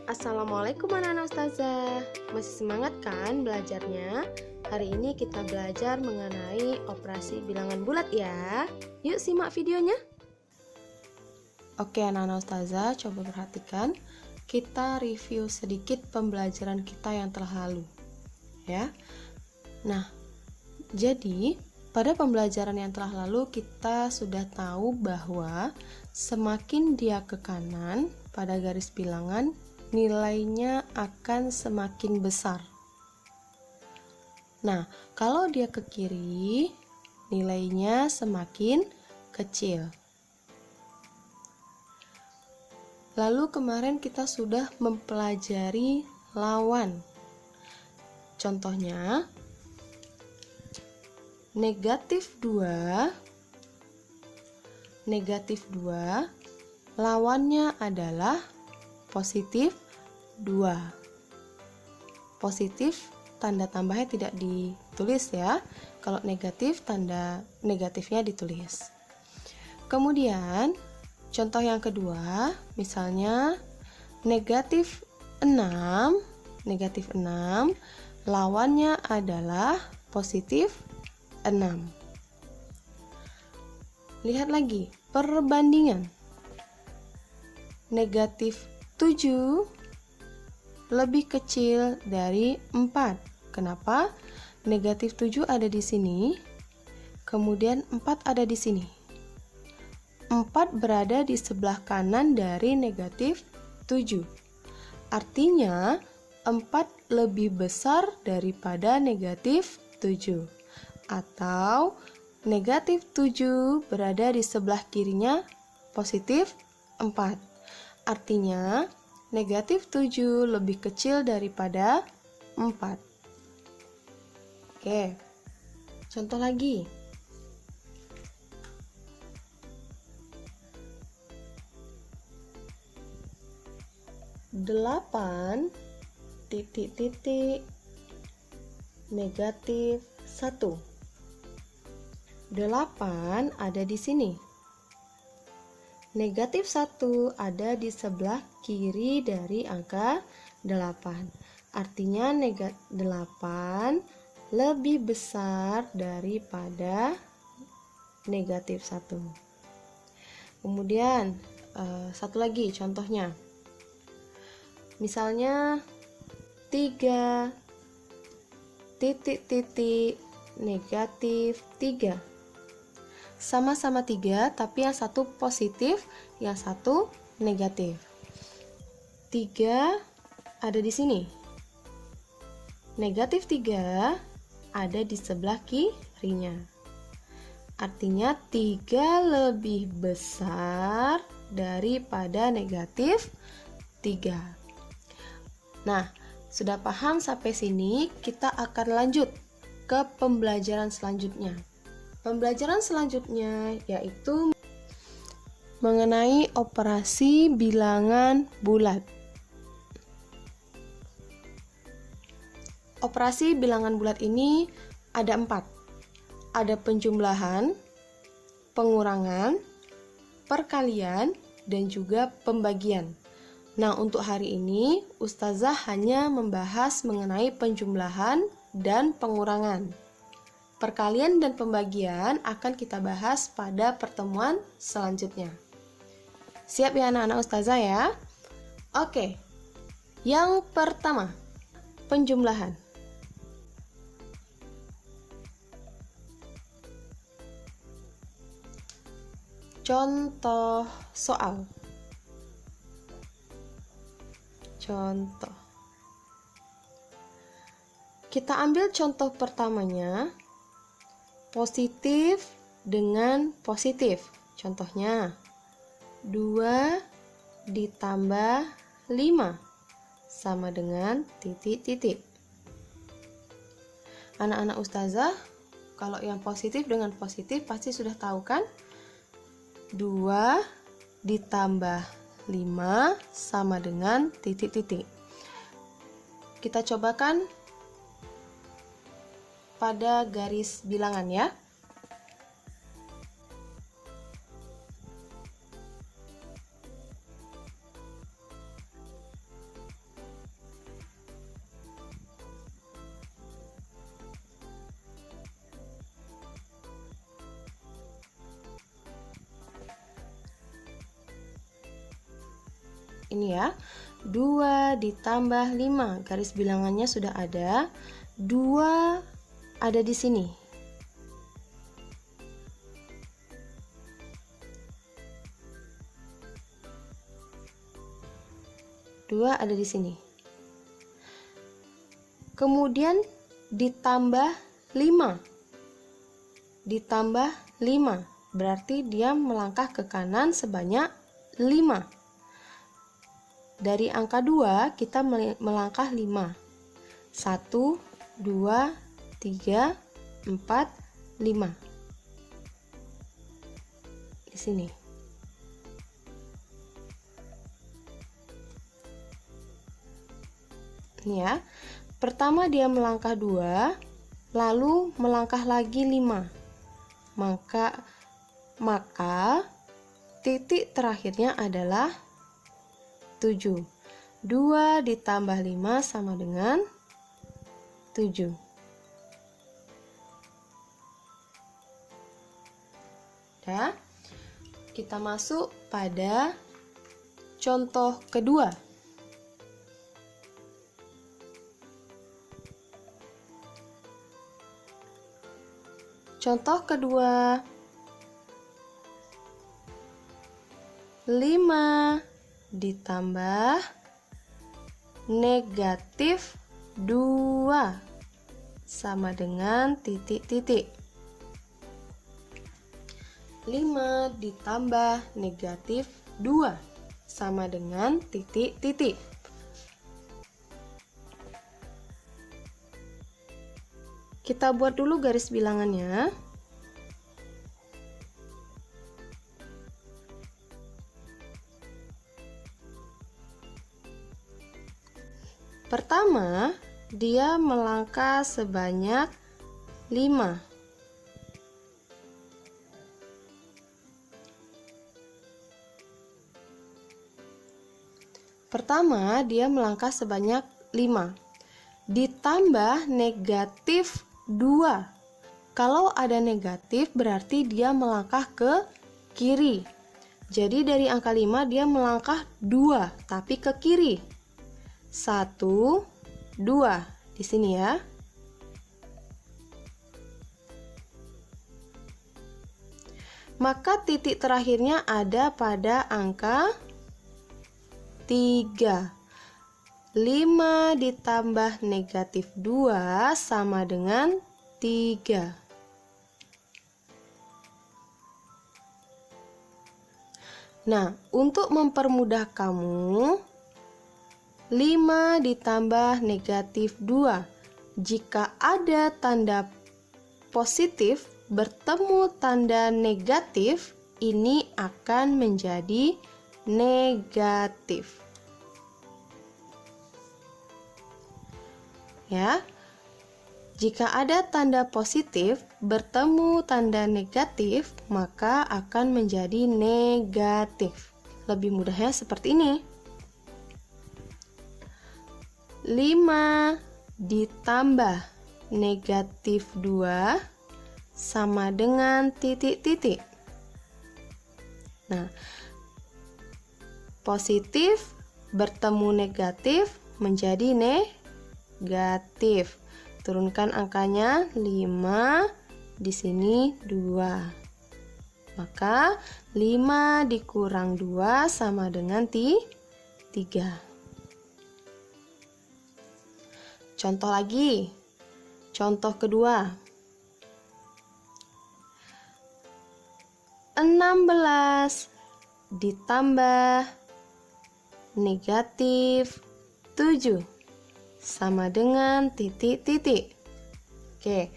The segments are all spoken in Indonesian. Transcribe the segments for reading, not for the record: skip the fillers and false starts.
Assalamualaikum anak-anak ustazah. Masih semangat kan belajarnya? Hari ini kita belajar mengenai operasi bilangan bulat ya. Yuk simak videonya. Oke anak-anak ustazah, coba perhatikan. Kita review sedikit pembelajaran kita yang telah lalu ya. Nah, jadi pada pembelajaran yang telah lalu kita sudah tahu bahwa semakin dia ke kanan pada garis bilangan, nilainya akan semakin besar. Nah, kalau dia ke kiri, nilainya semakin kecil. Lalu kemarin kita sudah mempelajari lawan. Contohnya, negatif 2, lawannya adalah positif 2. Positif tanda tambahnya tidak ditulis ya. Kalau negatif tanda negatifnya ditulis. Kemudian contoh yang kedua, misalnya negatif 6, lawannya adalah positif 6. Lihat lagi perbandingan. Negatif 7 lebih kecil dari 4. Kenapa? Negatif 7 ada di sini, kemudian 4 ada di sini. 4 berada di sebelah kanan dari negatif 7. Artinya 4 lebih besar daripada negatif 7. Atau negatif 7 berada di sebelah kirinya positif 4. Artinya, negatif 7 lebih kecil daripada 4. Oke, contoh lagi. Delapan titik negatif 1. 8 ada di sini. Negatif 1 ada di sebelah kiri dari angka 8. Artinya 8 lebih besar daripada negatif 1. Kemudian satu lagi contohnya. Misalnya 3 titik negatif 3. Sama-sama 3, tapi yang satu positif, yang satu negatif. 3 ada di sini. Negatif 3 ada di sebelah kirinya. Artinya 3 lebih besar daripada negatif 3. Nah, sudah paham sampai sini, kita akan lanjut ke pembelajaran selanjutnya. Pembelajaran selanjutnya yaitu mengenai operasi bilangan bulat. Operasi bilangan bulat ini ada 4. Ada penjumlahan, pengurangan, perkalian, dan juga pembagian. Nah, untuk hari ini Ustazah hanya membahas mengenai penjumlahan dan pengurangan. Perkalian dan pembagian akan kita bahas pada pertemuan selanjutnya. Siap ya anak-anak Ustazah ya? Oke, yang pertama, penjumlahan. Contoh soal. Contoh. Kita ambil contoh pertamanya. Positif dengan positif. Contohnya 2 ditambah 5 sama dengan titik-titik. Anak-anak Ustazah, kalau yang positif dengan positif pasti sudah tahu kan? 2 ditambah 5 sama dengan titik-titik. Kita cobakan pada garis bilangan ya. Ini ya, 2 ditambah 5, garis bilangannya sudah ada, 2 ada di sini. Dua ada di sini. Kemudian ditambah 5. Ditambah 5, berarti dia melangkah ke kanan sebanyak 5. Dari angka 2 kita melangkah 5. 1, 2, 3, 4, 5. Di sini. Ini ya. Pertama dia melangkah 2, lalu melangkah lagi 5. Maka titik terakhirnya adalah 7. 2 ditambah 5 sama dengan 7. Ya. Kita masuk pada contoh kedua. Contoh kedua, 5 ditambah negatif 2 sama dengan titik-titik. 5 ditambah negatif 2 sama dengan titik-titik. Kita buat dulu garis bilangannya. Pertama, dia melangkah sebanyak 5. Pertama, dia melangkah sebanyak 5. Ditambah negatif 2. Kalau ada negatif berarti dia melangkah ke kiri. Jadi dari angka 5 dia melangkah 2 tapi ke kiri. 1, 2 di sini ya. Maka titik terakhirnya ada pada angka 3. 5 ditambah negatif 2 sama dengan 3. Nah, untuk mempermudah kamu, 5 ditambah negatif 2. Jika ada tanda positif bertemu tanda negatif, ini akan menjadi negatif. Ya. Jika ada tanda positif bertemu tanda negatif, maka akan menjadi negatif. Lebih mudahnya seperti ini. 5 ditambah negatif 2 sama dengan titik-titik. Nah, positif bertemu negatif menjadi negatif. Turunkan angkanya 5, di sini 2. Maka 5 dikurang 2 sama dengan 3. Contoh lagi. Contoh kedua. 16 ditambah negatif 7 sama dengan titik-titik. Oke,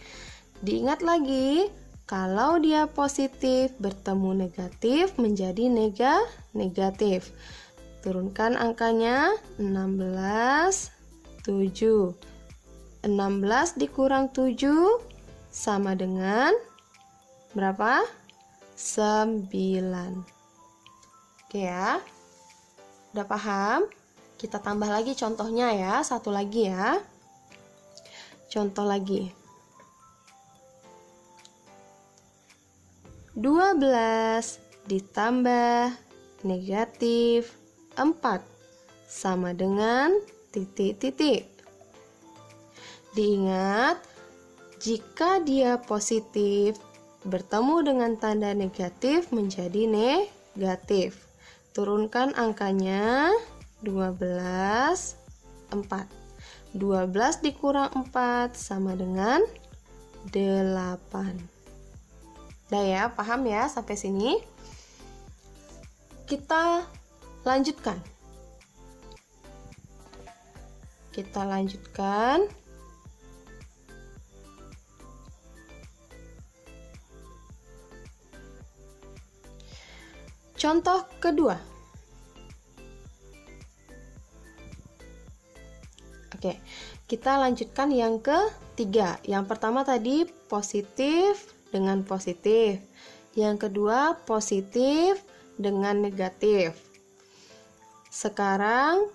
diingat lagi, kalau dia positif bertemu negatif menjadi negatif. Turunkan angkanya 16, 7. 16 dikurang 7 sama dengan berapa? 9. Oke ya. Udah paham? Kita tambah lagi contohnya ya, satu lagi ya. Contoh lagi. 12 ditambah negatif 4 sama dengan titik-titik. Diingat, jika dia positif bertemu dengan tanda negatif menjadi negatif. Turunkan angkanya 12, 4. 12 dikurang 4 sama dengan 8. Udah ya, paham ya sampai sini? Kita lanjutkan. Contoh kedua. Oke, kita lanjutkan yang ketiga. Yang pertama tadi positif dengan positif. Yang kedua positif dengan negatif. Sekarang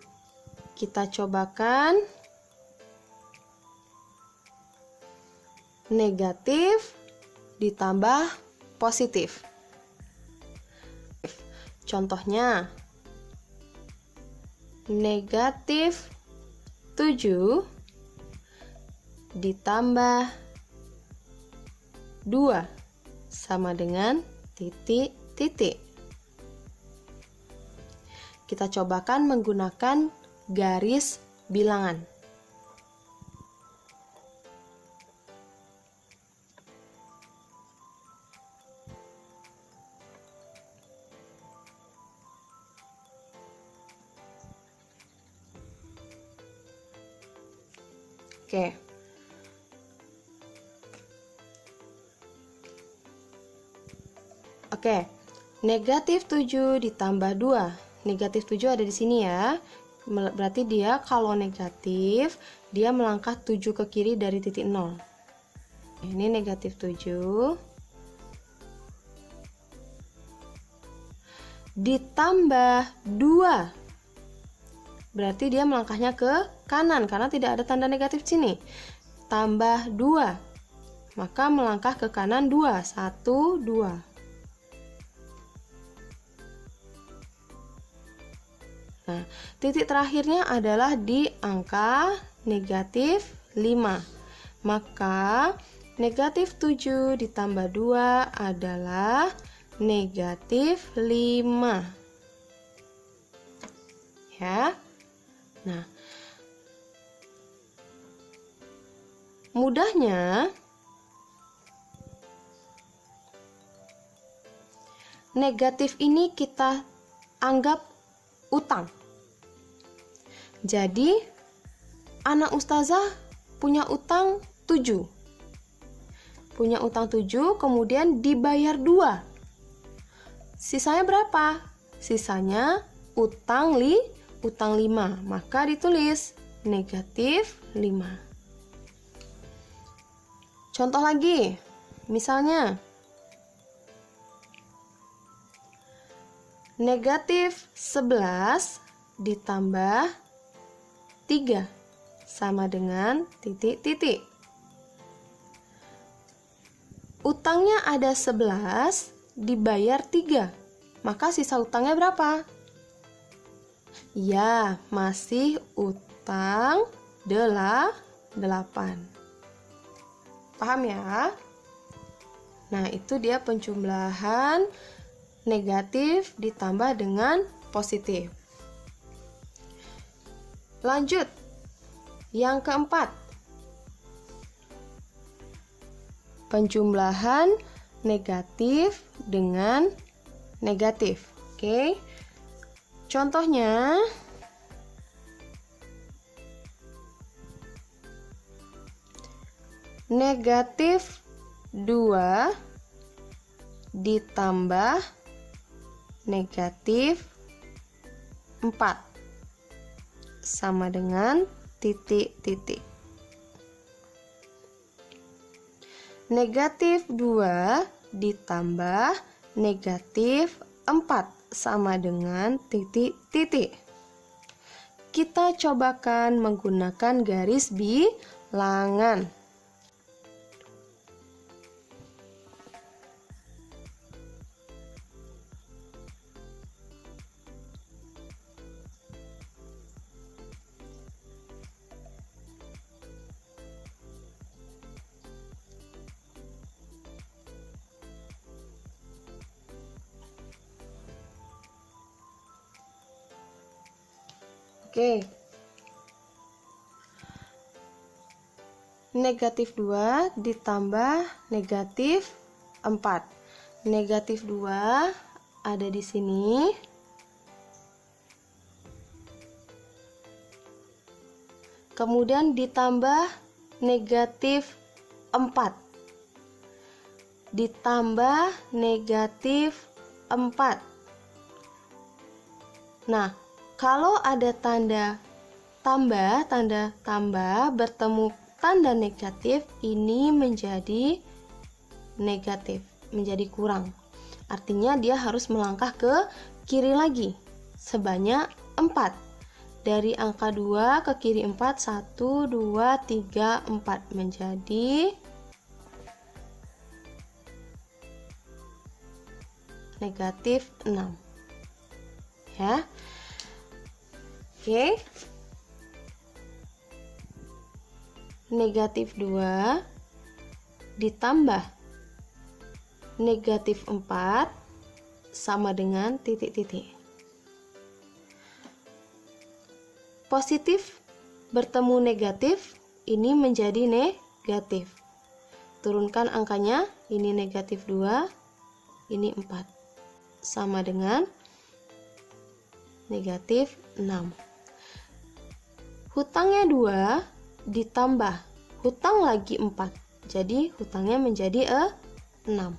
kita cobakan negatif ditambah positif. Contohnya, negatif 7 ditambah 2 sama dengan titik-titik. Kita cobakan menggunakan garis bilangan. Oke. Negatif 7 ditambah 2. Negatif 7 ada di sini ya. Berarti dia kalau negatif, dia melangkah 7 ke kiri dari titik 0. Ini negatif 7 ditambah 2. Berarti dia melangkahnya ke kanan karena tidak ada tanda negatif di sini. Tambah 2. Maka melangkah ke kanan 2. 1, 2. Nah, titik terakhirnya adalah di angka negatif 5. Maka negatif 7 ditambah 2 adalah negatif 5. Ya. Nah, mudahnya negatif ini kita anggap utang. Jadi anak ustazah punya utang 7. Punya utang 7, kemudian dibayar 2. Sisanya berapa? Sisanya utang 5. Maka ditulis negatif 5. Contoh lagi. Misalnya negatif 11 ditambah 3 sama dengan titik-titik. Utangnya ada 11 dibayar 3. Maka sisa utangnya berapa? Ya, masih utang 8. Paham ya? Nah, itu dia penjumlahan negatif ditambah dengan positif. Lanjut. Yang keempat. Penjumlahan negatif dengan negatif. Oke. Contohnya negatif 2 ditambah negatif 4 sama dengan titik-titik. Negatif 2 ditambah negatif 4 sama dengan titik-titik. Kita cobakan menggunakan garis bilangan. Oke. Negatif 2 ditambah negatif 4. Negatif 2 ada di sini. Kemudian ditambah negatif 4. Ditambah negatif 4. Nah, kalau ada tanda tambah bertemu tanda negatif, ini menjadi negatif, menjadi kurang. Artinya dia harus melangkah ke kiri lagi sebanyak 4. Dari angka 2 ke kiri 4, 1, 2, 3, 4 menjadi negatif 6. Ya. Oke. Negatif 2 ditambah negatif 4 sama dengan titik-titik. Positif bertemu negatif, ini menjadi negatif. Turunkan angkanya, ini negatif 2, ini 4. Sama dengan negatif 6. Hutangnya 2 ditambah hutang lagi 4. Jadi hutangnya menjadi 6.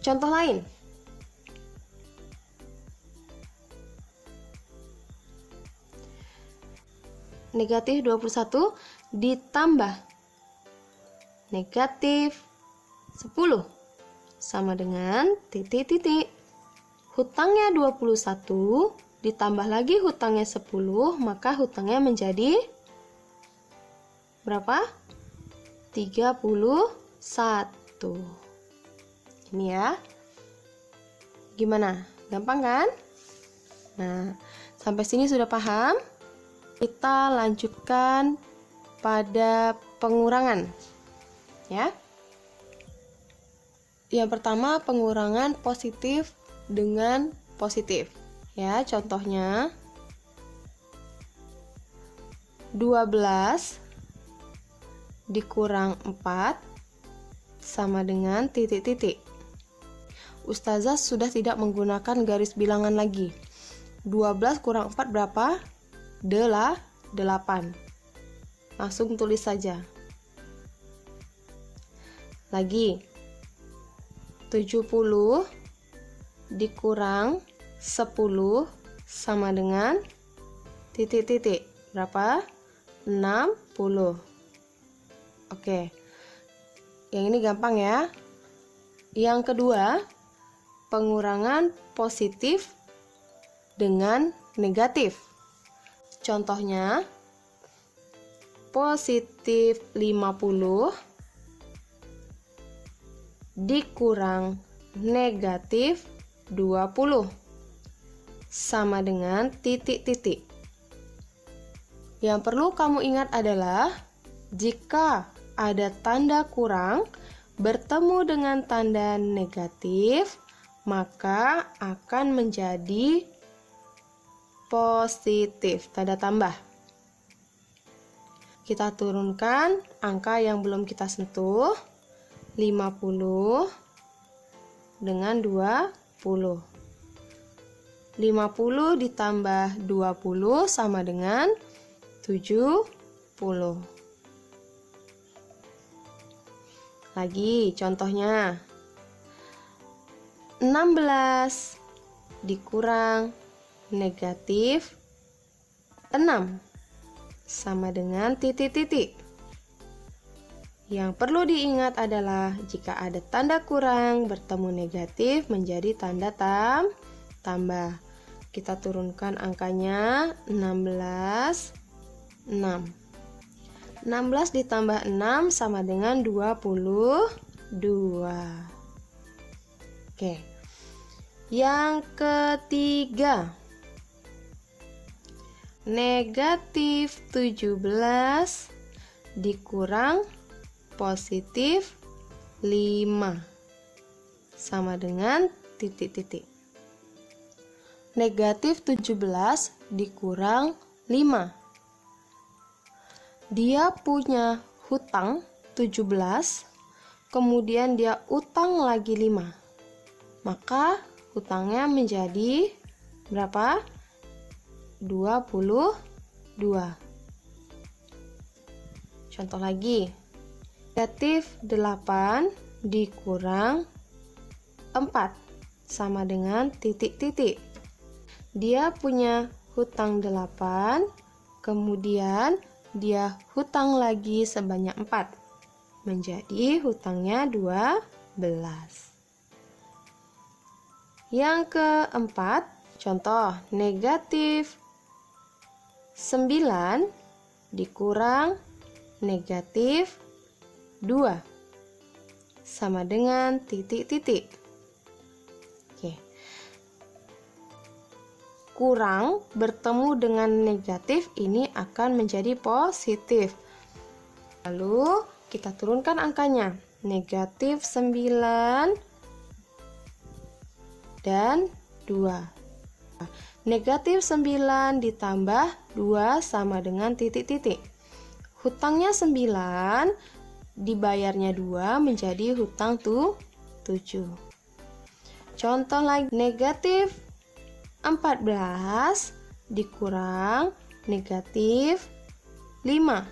Contoh lain. Negatif 21 ditambah negatif 10 sama dengan titik-titik. Hutangnya 21 ditambah lagi hutangnya 10, maka hutangnya menjadi berapa? 31. Ini ya. Gimana? Gampang kan? Nah, sampai sini sudah paham? Kita lanjutkan pada pengurangan. Ya. Yang pertama, pengurangan positif dengan positif. Ya, contohnya 12 dikurang 4 sama dengan titik-titik. Ustazah sudah tidak menggunakan garis bilangan lagi. 12 kurang 4 berapa? 8. Langsung tulis saja. Lagi 70 dikurang 10 sama dengan titik-titik. Berapa? 60. Oke. Yang ini gampang ya. Yang kedua, pengurangan positif dengan negatif. Contohnya, positif 50 dikurang negatif 20 sama dengan titik-titik. Yang perlu kamu ingat adalah jika ada tanda kurang bertemu dengan tanda negatif, maka akan menjadi positif, tanda tambah. Kita turunkan angka yang belum kita sentuh, 50 dengan 20. 50 ditambah 20 sama dengan 70. Lagi contohnya, 16 dikurang negatif 6 sama dengan titik-titik. Yang perlu diingat adalah jika ada tanda kurang bertemu negatif menjadi tanda tambah. Kita turunkan angkanya 16. 16 ditambah 6 sama dengan 22. Oke. Yang ketiga, negatif 17 dikurang positif 5 sama dengan titik-titik. negatif 17 dikurang 5. Dia punya hutang 17, kemudian dia utang lagi 5. Maka hutangnya menjadi berapa? 22. Contoh lagi. Negatif 8 dikurang 4 sama dengan titik-titik. Dia punya hutang 8, kemudian dia hutang lagi sebanyak 4. Menjadi hutangnya 12. Yang keempat, contoh negatif 9 dikurang negatif 2 sama dengan titik-titik. Oke. Kurang bertemu dengan negatif ini akan menjadi positif. Lalu kita turunkan angkanya. Negatif 9 dan 2. Negatif 9 ditambah 2 sama dengan titik-titik. Hutangnya 9, dibayarnya 2 menjadi hutang 7. Contoh lagi, negatif 14 dikurang negatif 5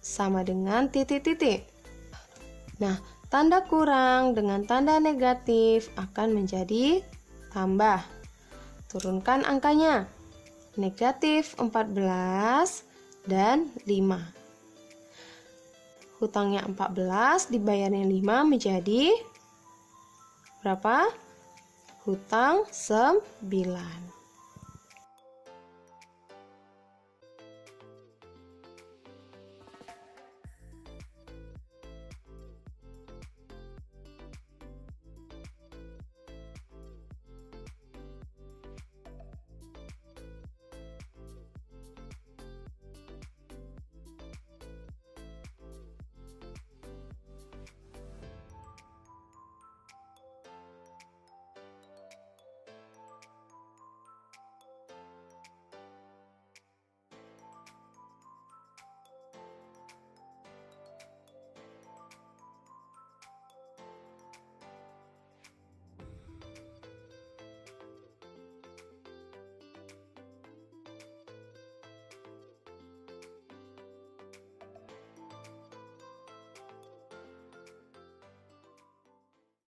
sama dengan titik-titik. Nah, tanda kurang dengan tanda negatif akan menjadi tambah. Turunkan angkanya. Negatif 14 dan 5. Hutangnya 14, dibayarnya 5 menjadi berapa? Hutang 9.